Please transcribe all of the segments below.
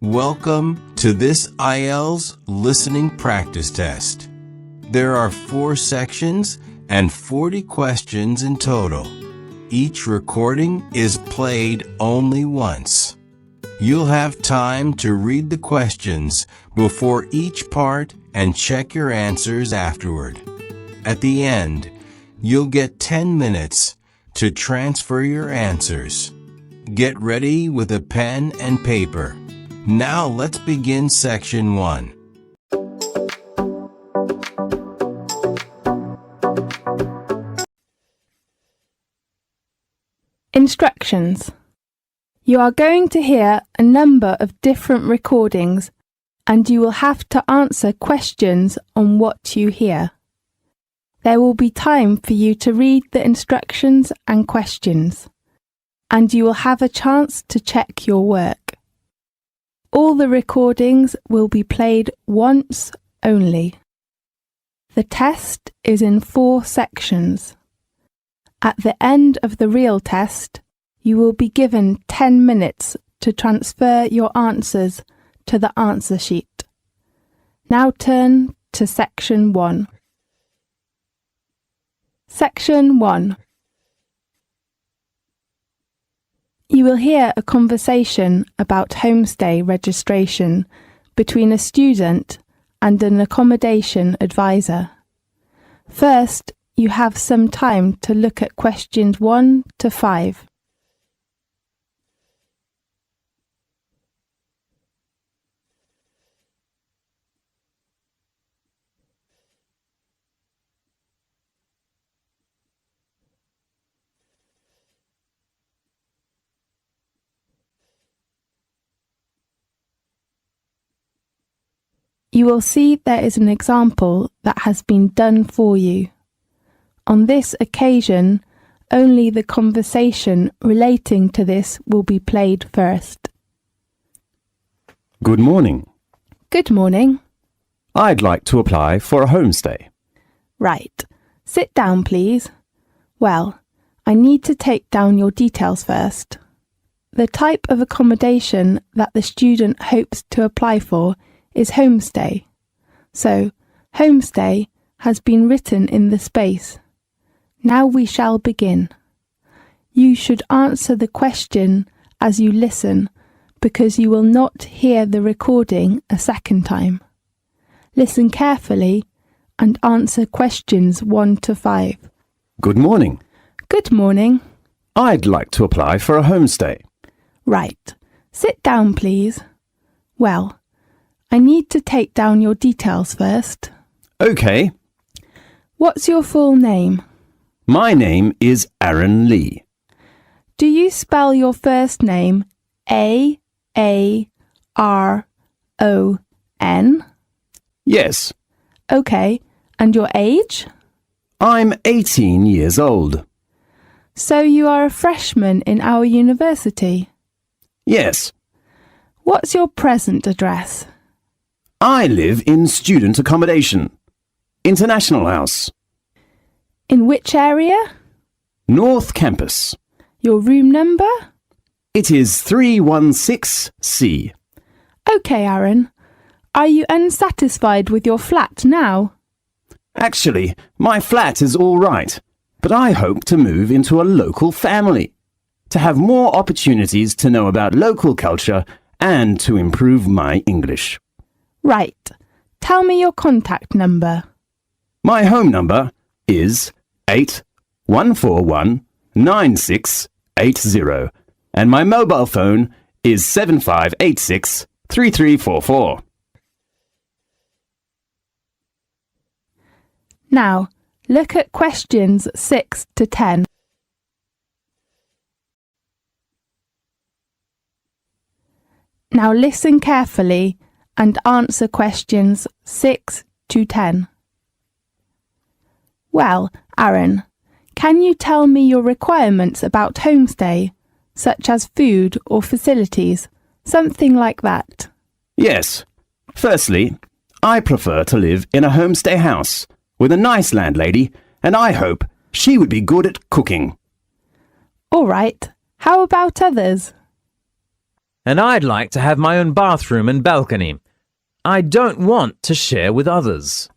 Welcome to this IELTS listening practice test. There are 4 sections and 40 questions in total. Each recording is played only once. You'll have time to read the questions before each part and check your answers afterward. At the end, you'll get 10 minutes to transfer your answers. Get ready with a pen and paper. Now let's begin section 1. Instructions. You are going to hear a number of different recordings and you will have to answer questions on what you hear. There will be time for you to read the instructions and questions, and you will have a chance to check your work. All the recordings will be played once only. The test is in 4 sections. At the end of the real test, you will be given 10 minutes to transfer your answers to the answer sheet. Now turn to section 1. Section 1. You will hear a conversation about homestay registration between a student and an accommodation advisor. First, you have some time to look at questions 1 to 5. You will see there is an example that has been done for you. On this occasion, only the conversation relating to this will be played first. Good morning. Good morning. I'd like to apply for a homestay. Right. Sit down, please. Well, I need to take down your details first. The type of accommodation that the student hopes to apply for is homestay. So, homestay has been written in the space. Now we shall begin. You should answer the question as you listen because you will not hear the recording a second time. Listen carefully and answer questions 1 to 5. Good morning. Good morning. I'd like to apply for a homestay. Right. Sit down, please. Well, I need to take down your details first. Okay. What's your full name? My name is Aaron Lee. Do you spell your first name A-A-R-O-N? Yes. Okay. And your age? I'm 18 years old. So you are a freshman in our university? Yes. What's your present address? I live in student accommodation. International House. In which area? North Campus. Your room number? It is 316C. Okay, Aaron. Are you unsatisfied with your flat now? Actually, my flat is all right, but I hope to move into a local family, to have more opportunities to know about local culture and to improve my English. Right. Tell me your contact number. My home number is 81419680 and my mobile phone is 75863344. Now, look at questions 6 to 10. Now listen carefully and answer questions 6 to 10. Well, Aaron, can you tell me your requirements about homestay, such as food or facilities, something like that? Yes. Firstly, I prefer to live in a homestay house with a nice landlady, and I hope she would be good at cooking. All right. How about others? and I'd like to have my own bathroom and balcony. I don't want to share with others.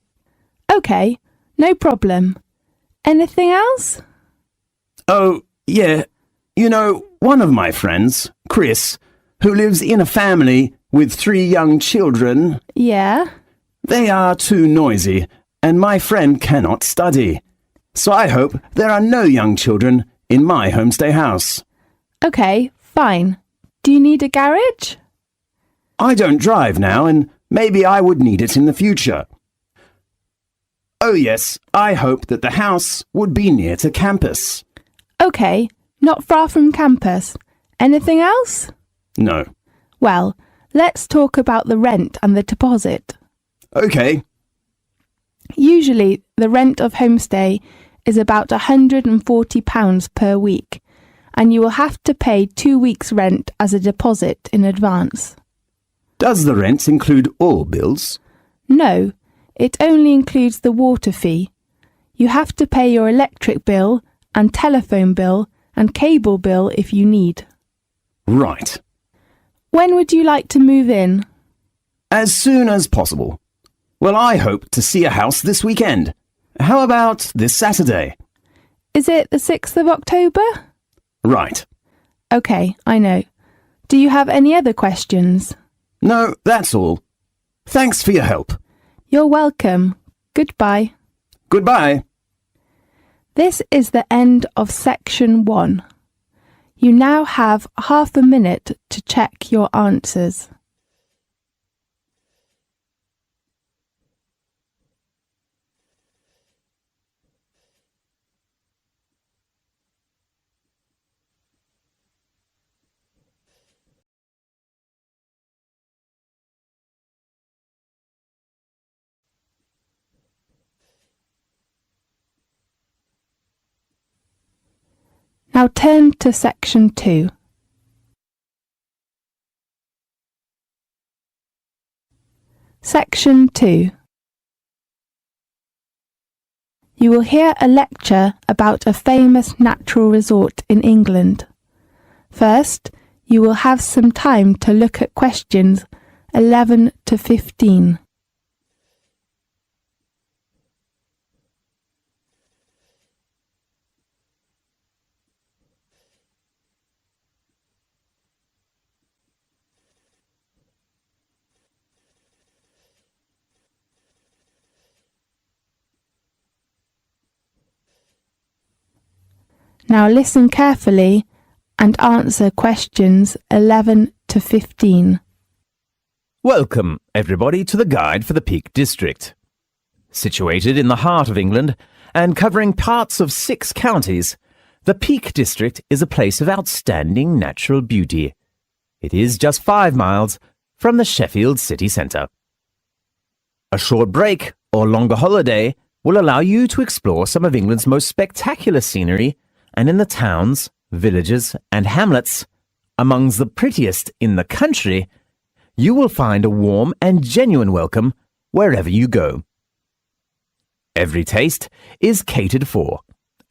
OK, no problem. Anything else? Oh, yeah. You know, one of my friends, Chris, who lives in a family with 3 young children, Yeah? they are too noisy, and my friend cannot study. So I hope there are no young children in my homestay house. OK, fine. Do you need a garage? I don't drive now, and maybe I would need it in the future. Oh yes, I hope that the house would be near to campus. OK, not far from campus. Anything else? No. Well, let's talk about the rent and the deposit. Okay. Usually, the rent of homestay is about £140 per week, and you will have to pay 2 weeks' rent as a deposit in advance. Does the rent include all bills? No, it only includes the water fee. You have to pay your electric bill and telephone bill and cable bill if you need. Right. When would you like to move in? As soon as possible. Well, I hope to see a house this weekend. How about this Saturday? Is it the 6th of October? Right. OK, I know. Do you have any other questions? No, that's all. Thanks for your help. You're welcome. Goodbye. Goodbye. This is the end of section 1. You now have half a minute to check your answers. Now turn to section 2. Section 2. You will hear a lecture about a famous natural resort in England. First, you will have some time to look at questions 11 to 15. Now listen carefully and answer questions 11 to 15. Welcome, everybody, to the Guide for the Peak District. Situated in the heart of England and covering parts of 6 counties, the Peak District is a place of outstanding natural beauty. It is just 5 miles from the Sheffield city centre. A short break or longer holiday will allow you to explore some of England's most spectacular scenery, and in the towns, villages and hamlets, amongst the prettiest in the country, you will find a warm and genuine welcome wherever you go. Every taste is catered for,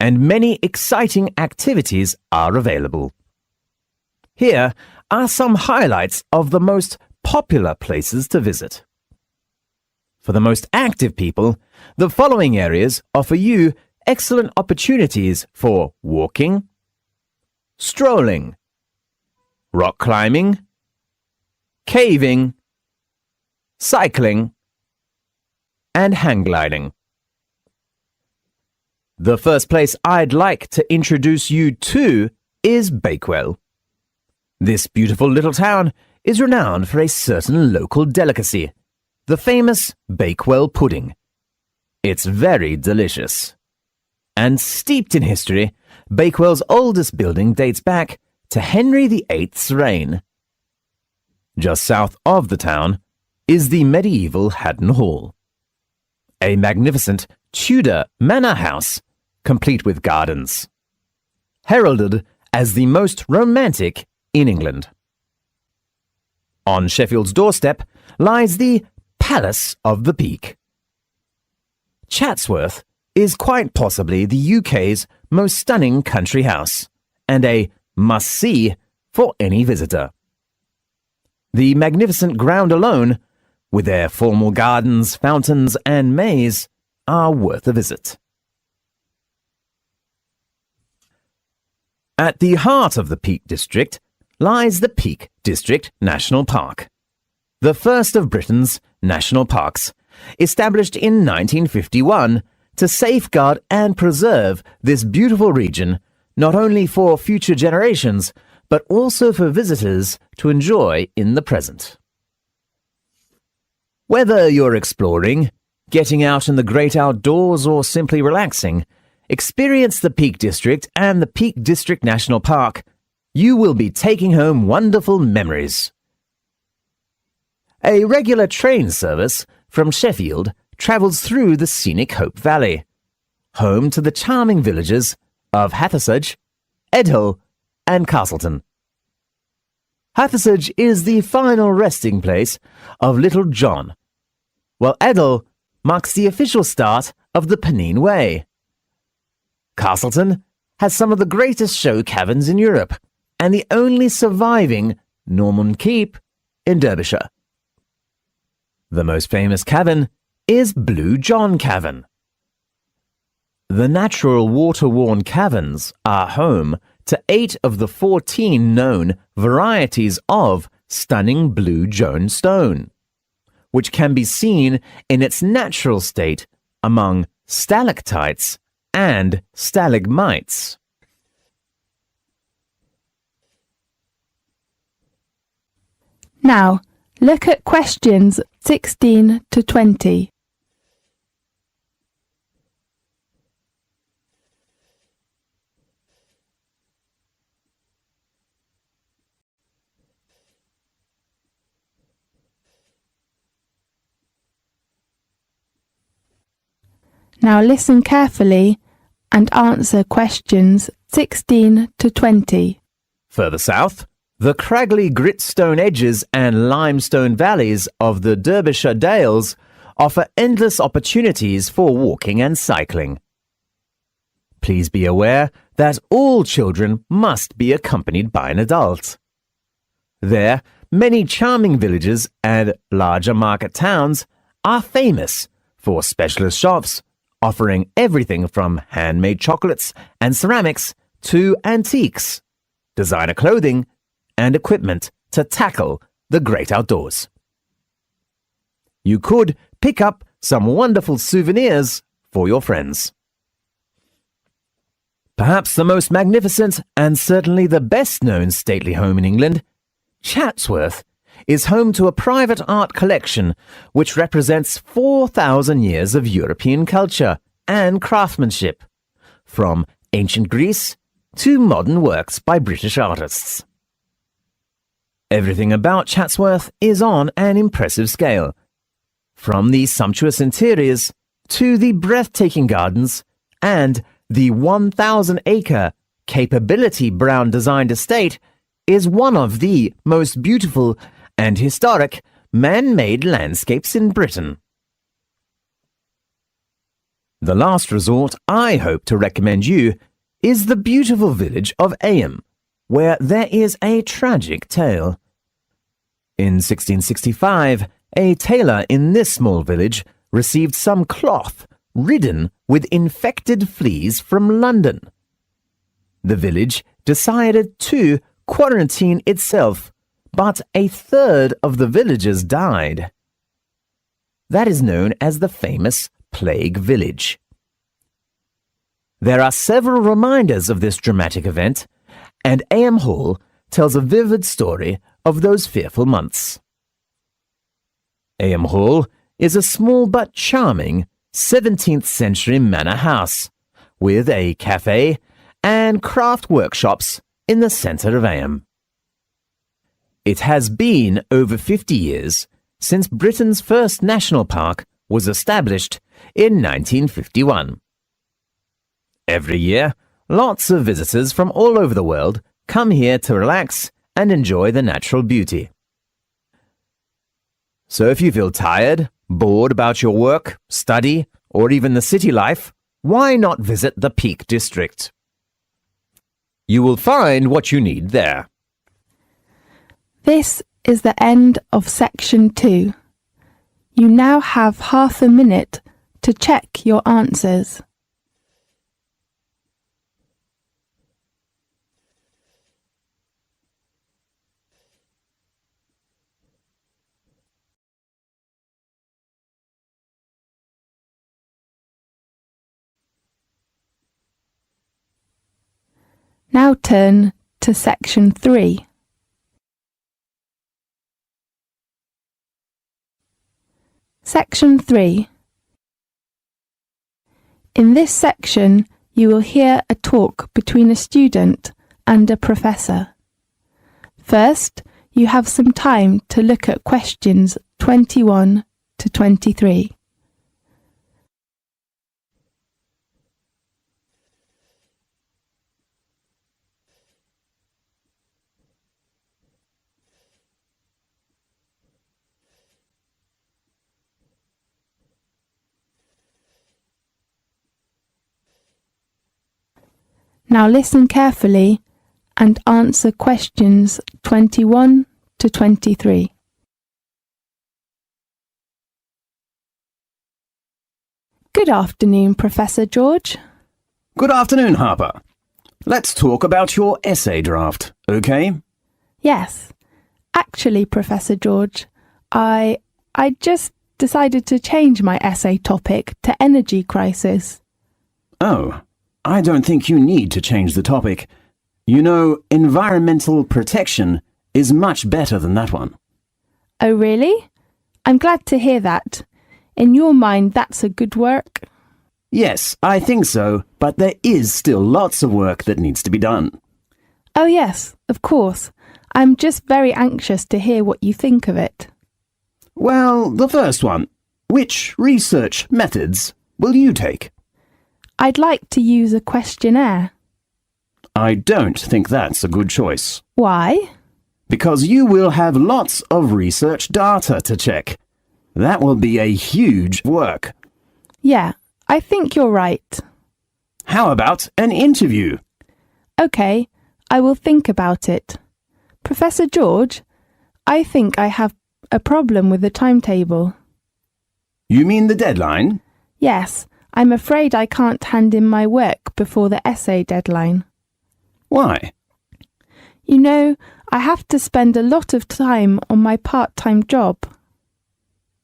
and many exciting activities are available. Here are some highlights of the most popular places to visit. For the most active people, the following areas offer you excellent opportunities for walking, strolling, rock climbing, caving, cycling, and hang gliding. The first place I'd like to introduce you to is Bakewell. This beautiful little town is renowned for a certain local delicacy, the famous Bakewell pudding. It's very delicious. And steeped in history, Bakewell's oldest building dates back to Henry VIII's reign. Just south of the town is the medieval Haddon Hall, a magnificent Tudor manor house, complete with gardens, heralded as the most romantic in England. On Sheffield's doorstep lies the Palace of the Peak. Chatsworth is quite possibly the UK's most stunning country house, and a must-see for any visitor. The magnificent ground alone, with their formal gardens, fountains, and maze, are worth a visit. At the heart of the Peak District lies the Peak District National Park, the first of Britain's national parks, established in 1951 to safeguard and preserve this beautiful region, not only for future generations, but also for visitors to enjoy in the present. Whether you're exploring, getting out in the great outdoors, or simply relaxing, experience the Peak District and the Peak District National Park. You will be taking home wonderful memories. A regular train service from Sheffield travels through the scenic Hope Valley, home to the charming villages of Hathersage, Edhill, and Castleton. Hathersage is the final resting place of Little John, while Edhill marks the official start of the Pennine Way. Castleton has some of the greatest show caverns in Europe and the only surviving Norman Keep in Derbyshire. The most famous cavern is Blue John Cavern. The natural water-worn caverns are home to 8 of the 14 known varieties of stunning blue Joan stone, which can be seen in its natural state among stalactites and stalagmites. Now, look at questions 16 to 20. Now listen carefully and answer questions 16 to 20. Further south, the craggly gritstone edges and limestone valleys of the Derbyshire Dales offer endless opportunities for walking and cycling. Please be aware that all children must be accompanied by an adult. There, many charming villages and larger market towns are famous for specialist shops offering everything from handmade chocolates and ceramics to antiques, designer clothing, and equipment to tackle the great outdoors. You could pick up some wonderful souvenirs for your friends. Perhaps the most magnificent and certainly the best-known stately home in England, Chatsworth, is home to a private art collection which represents 4,000 years of European culture and craftsmanship, from ancient Greece to modern works by British artists. Everything about Chatsworth is on an impressive scale, from the sumptuous interiors to the breathtaking gardens and the 1,000-acre Capability Brown designed estate is one of the most beautiful and historic man-made landscapes in Britain. The last resort I hope to recommend you is the beautiful village of Eyam, where there is a tragic tale. In 1665, a tailor in this small village received some cloth ridden with infected fleas from London. The village decided to quarantine itself, but a third of the villagers died. That is known as the famous Plague Village. There are several reminders of this dramatic event, and Eyam Hall tells a vivid story of those fearful months. Eyam Hall is a small but charming 17th century manor house with a cafe and craft workshops in the centre of Eyam. It has been over 50 years since Britain's first national park was established in 1951. Every year, lots of visitors from all over the world come here to relax and enjoy the natural beauty. So if you feel tired, bored about your work, study, or even the city life, why not visit the Peak District? You will find what you need there. This is the end of section 2. You now have half a minute to check your answers. Now turn to section 3. Section 3. In this section, you will hear a talk between a student and a professor. First, you have some time to look at questions 21 to 23. Now listen carefully and answer questions 21 to 23. Good afternoon, Professor George. Good afternoon, Harper. Let's talk about your essay draft, okay? Yes. Actually, Professor George, I just decided to change my essay topic to energy crisis. Oh, I don't think you need to change the topic. You know, environmental protection is much better than that one. Oh, really? I'm glad to hear that. In your mind, that's a good work? Yes, I think so, but there is still lots of work that needs to be done. Oh, yes, of course. I'm just very anxious to hear what you think of it. Well, the first one. Which research methods will you take? I'd like to use a questionnaire. I don't think that's a good choice. Why? Because you will have lots of research data to check. That will be a huge work. Yeah, I think you're right. How about an interview? OK, I will think about it. Professor George, I think I have a problem with the timetable. You mean the deadline? Yes, I'm afraid I can't hand in my work before the essay deadline. Why? You know, I have to spend a lot of time on my part-time job.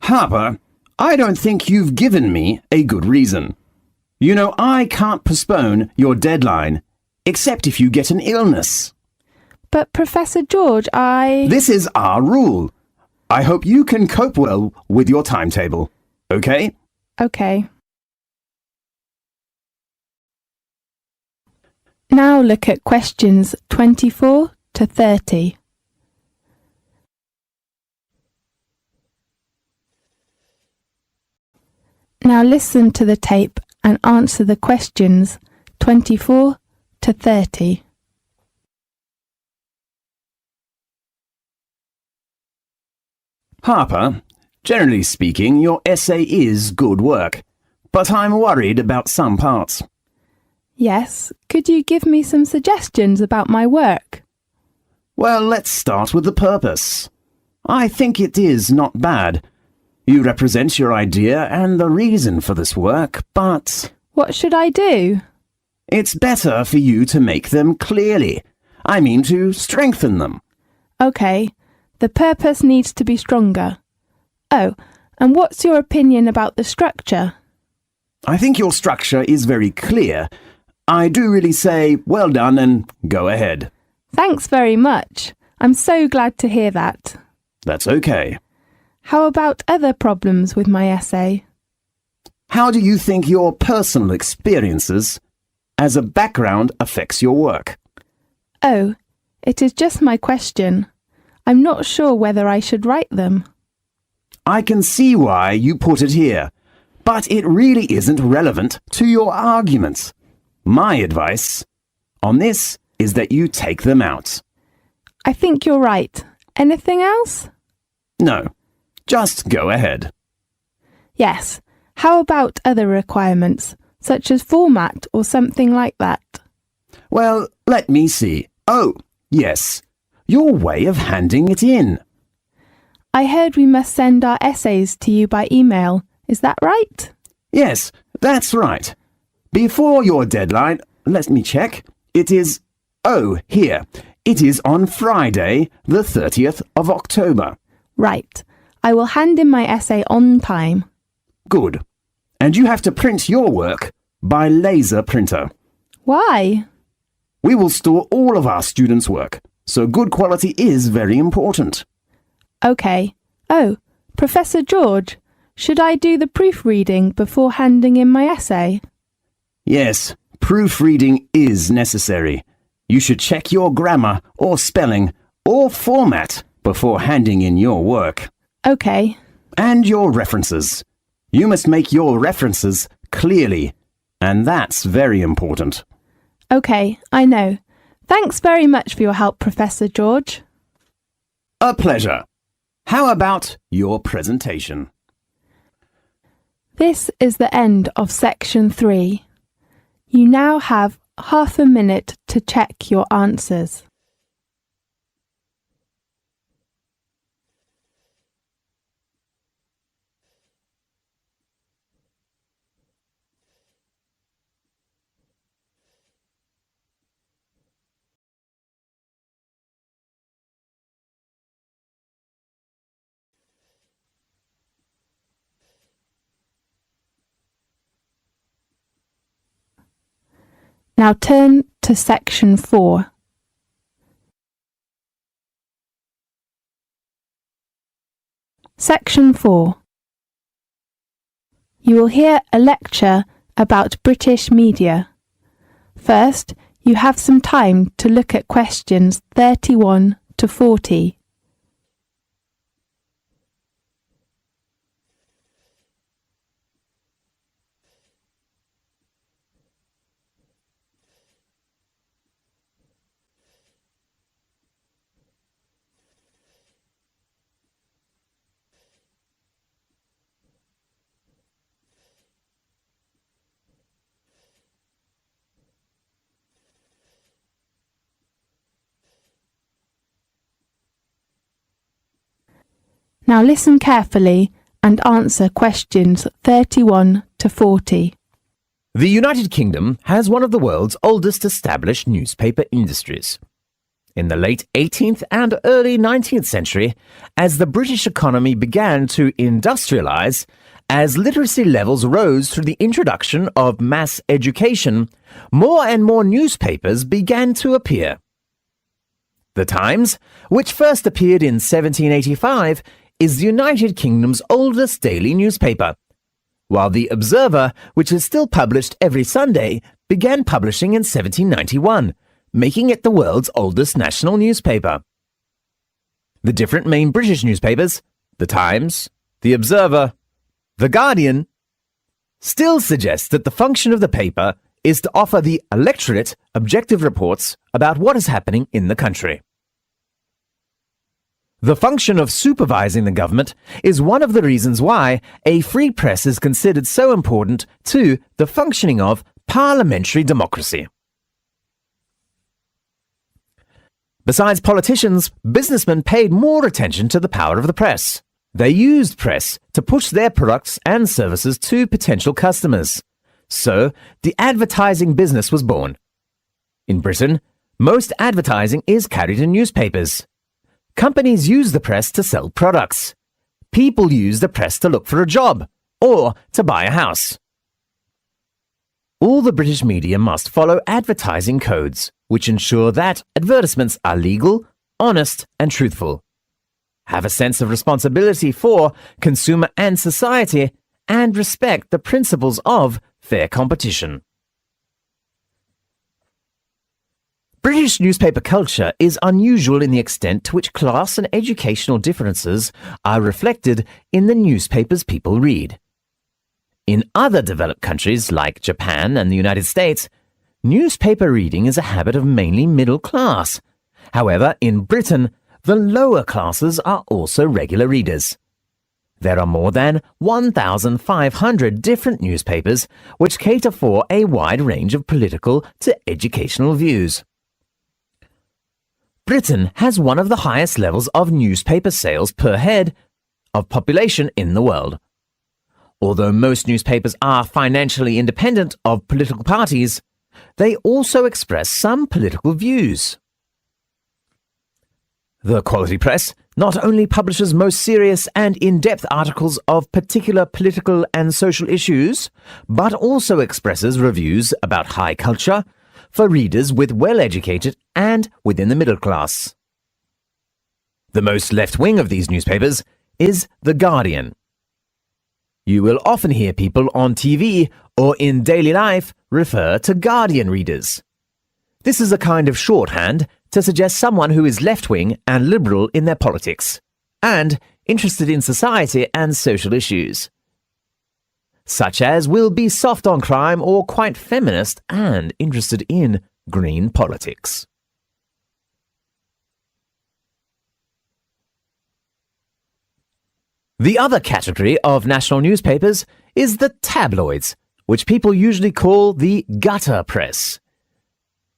Harper, I don't think you've given me a good reason. You know, I can't postpone your deadline, except if you get an illness. But Professor George, This is our rule. I hope you can cope well with your timetable, okay? OK. Now look at questions 24 to 30. Now listen to the tape and answer the questions 24 to 30. Harper, generally speaking, your essay is good work, but I'm worried about some parts. Yes, could you give me some suggestions about my work? Well, let's start with the purpose. I think it is not bad. You represent your idea and the reason for this work, but What should I do? it's better for you to make them clearly. I mean to strengthen them. OK, the purpose needs to be stronger. Oh, and what's your opinion about the structure? I think your structure is very clear. I do really say, well done and go ahead. Thanks very much. I'm so glad to hear that. That's okay. How about other problems with my essay? How do you think your personal experiences as a background affects your work? Oh, it is just my question. I'm not sure whether I should write them. I can see why you put it here, but it really isn't relevant to your arguments. My advice on this is that you take them out. I think you're right. Anything else? No, just go ahead. Yes. How about other requirements, such as format or something like that? Well, let me see. Oh, yes, your way of handing it in. I heard we must send our essays to you by email. Is that right? Yes, that's right. Before your deadline, let me check. It is... Oh, here. It is on Friday, the 30th of October. Right. I will hand in my essay on time. Good. And you have to print your work by laser printer. Why? We will store all of our students' work, so good quality is very important. OK. Oh, Professor George, should I do the proofreading before handing in my essay? Yes, proofreading is necessary. You should check your grammar or spelling or format before handing in your work. OK. And your references. You must make your references clearly, and that's very important. OK, I know. Thanks very much for your help, Professor George. A pleasure. How about your presentation? This is the end of section 3. You now have half a minute to check your answers. Now turn to section 4. Section 4. You will hear a lecture about British media. First, you have some time to look at questions 31 to 40. Now listen carefully and answer questions 31 to 40. The United Kingdom has one of the world's oldest established newspaper industries. In the late 18th and early 19th century, as the British economy began to industrialise, as literacy levels rose through the introduction of mass education, more and more newspapers began to appear. The Times, which first appeared in 1785, is the United Kingdom's oldest daily newspaper, while the Observer, which is still published every Sunday, began publishing in 1791, making it the world's oldest national newspaper. The different main British newspapers, the Times, the Observer, the Guardian, still suggest that the function of the paper is to offer the electorate objective reports about what is happening in the country. The function of supervising the government is one of the reasons why a free press is considered so important to the functioning of parliamentary democracy. Besides politicians, businessmen paid more attention to the power of the press. They used press to push their products and services to potential customers. So, the advertising business was born. In Britain, most advertising is carried in newspapers. Companies use the press to sell products. People use the press to look for a job or to buy a house. All the British media must follow advertising codes, which ensure that advertisements are legal, honest, and truthful, have a sense of responsibility for consumer and society, and respect the principles of fair competition. British newspaper culture is unusual in the extent to which class and educational differences are reflected in the newspapers people read. In other developed countries like Japan and the United States, newspaper reading is a habit of mainly middle class. However, in Britain, the lower classes are also regular readers. There are more than 1,500 different newspapers which cater for a wide range of political to educational views. Britain has one of the highest levels of newspaper sales per head of population in the world. Although most newspapers are financially independent of political parties, they also express some political views. The quality press not only publishes most serious and in-depth articles of particular political and social issues, but also expresses reviews about high culture for readers with well-educated and within the middle class. The most left-wing of these newspapers is The Guardian. You will often hear people on TV or in daily life refer to Guardian readers. This is a kind of shorthand to suggest someone who is left-wing and liberal in their politics, and interested in society and social issues, such as will be soft on crime or quite feminist and interested in green politics. The other category of national newspapers is the tabloids, which people usually call the gutter press.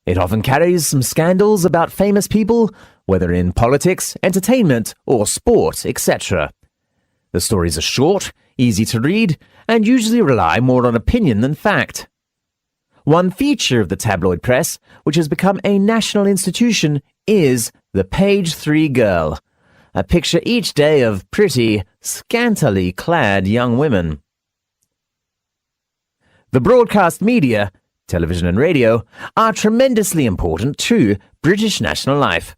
It often carries some scandals about famous people, whether in politics, entertainment, or sport, etc. The stories are short, easy to read, and usually rely more on opinion than fact. One feature of the tabloid press, which has become a national institution, is the page 3 girl, a picture each day of pretty, scantily clad young women. The broadcast media, television and radio, are tremendously important to British national life.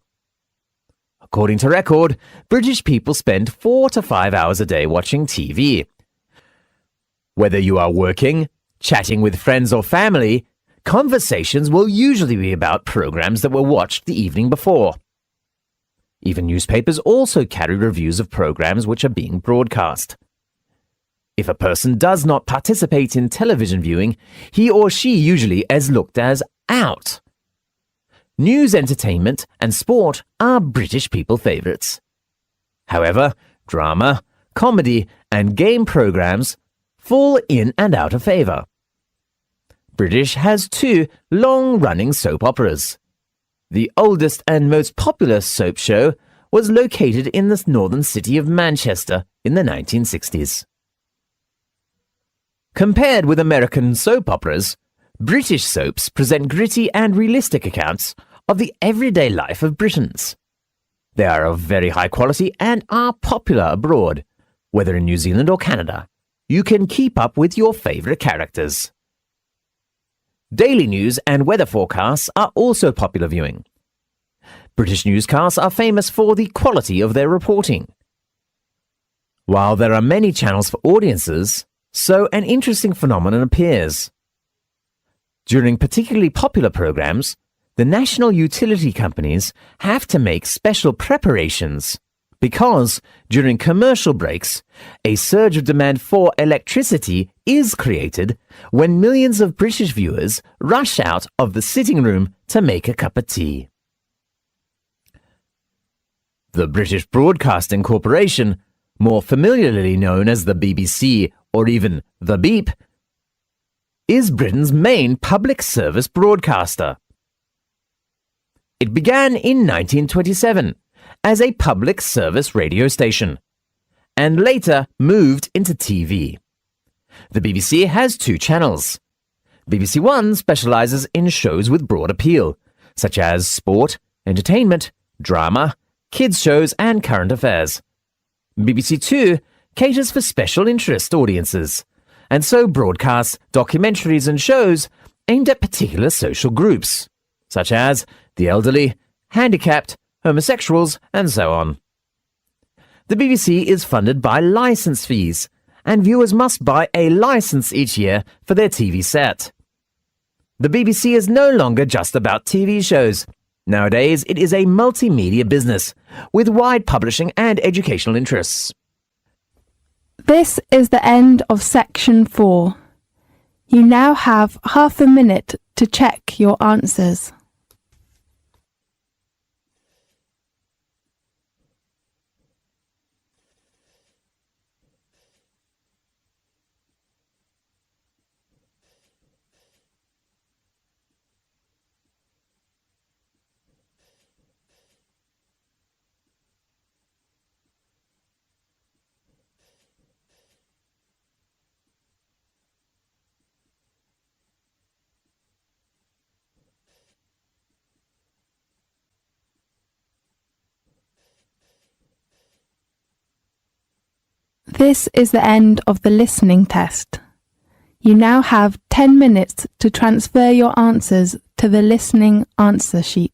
According to Record, British people spend 4 to 5 hours a day watching TV. Whether you are working, chatting with friends or family, conversations will usually be about programs that were watched the evening before. Even newspapers also carry reviews of programs which are being broadcast. If a person does not participate in television viewing, he or she usually is looked as out. News, entertainment, and sport are British people favourites. However, drama, comedy, and game programs fall in and out of favour. British has 2 long-running soap operas. The oldest and most popular soap show was located in the northern city of Manchester in the 1960s. Compared with American soap operas, British soaps present gritty and realistic accounts of the everyday life of Britons. They are of very high quality and are popular abroad, whether in New Zealand or Canada. You can keep up with your favourite characters. Daily news and weather forecasts are also popular viewing. British newscasts are famous for the quality of their reporting. While there are many channels for audiences, so an interesting phenomenon appears. During particularly popular programs, the national utility companies have to make special preparations because during commercial breaks, a surge of demand for electricity is created when millions of British viewers rush out of the sitting room to make a cup of tea. The British Broadcasting Corporation, more familiarly known as the BBC or even the Beep, is Britain's main public service broadcaster. It began in 1927 as a public service radio station, and later moved into TV. The BBC has 2 channels. BBC One specialises in shows with broad appeal, such as sport, entertainment, drama, kids shows and current affairs. BBC Two caters for special interest audiences, and so broadcasts documentaries and shows aimed at particular social groups, such as the elderly, handicapped, homosexuals, and so on. The BBC is funded by licence fees, and viewers must buy a licence each year for their TV set. The BBC is no longer just about TV shows. Nowadays, it is a multimedia business with wide publishing and educational interests. This is the end of section 4. You now have half a minute to check your answers. This is the end of the listening test. You now have 10 minutes to transfer your answers to the listening answer sheet.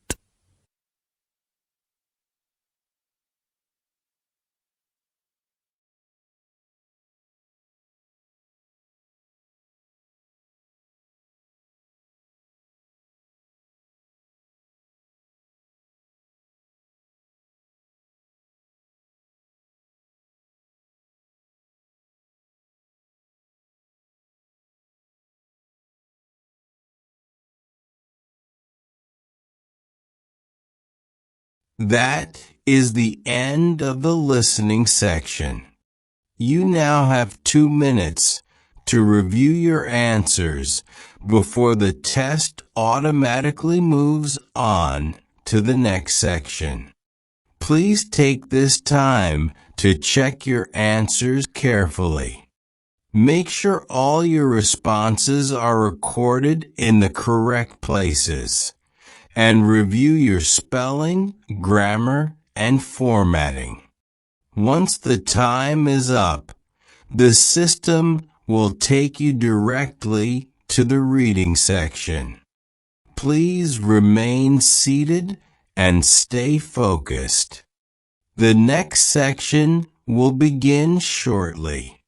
That is the end of the listening section. You now have 2 minutes to review your answers before the test automatically moves on to the next section. Please take this time to check your answers carefully. Make sure all your responses are recorded in the correct places, and review your spelling, grammar, and formatting. Once the time is up, the system will take you directly to the reading section. Please remain seated and stay focused. The next section will begin shortly.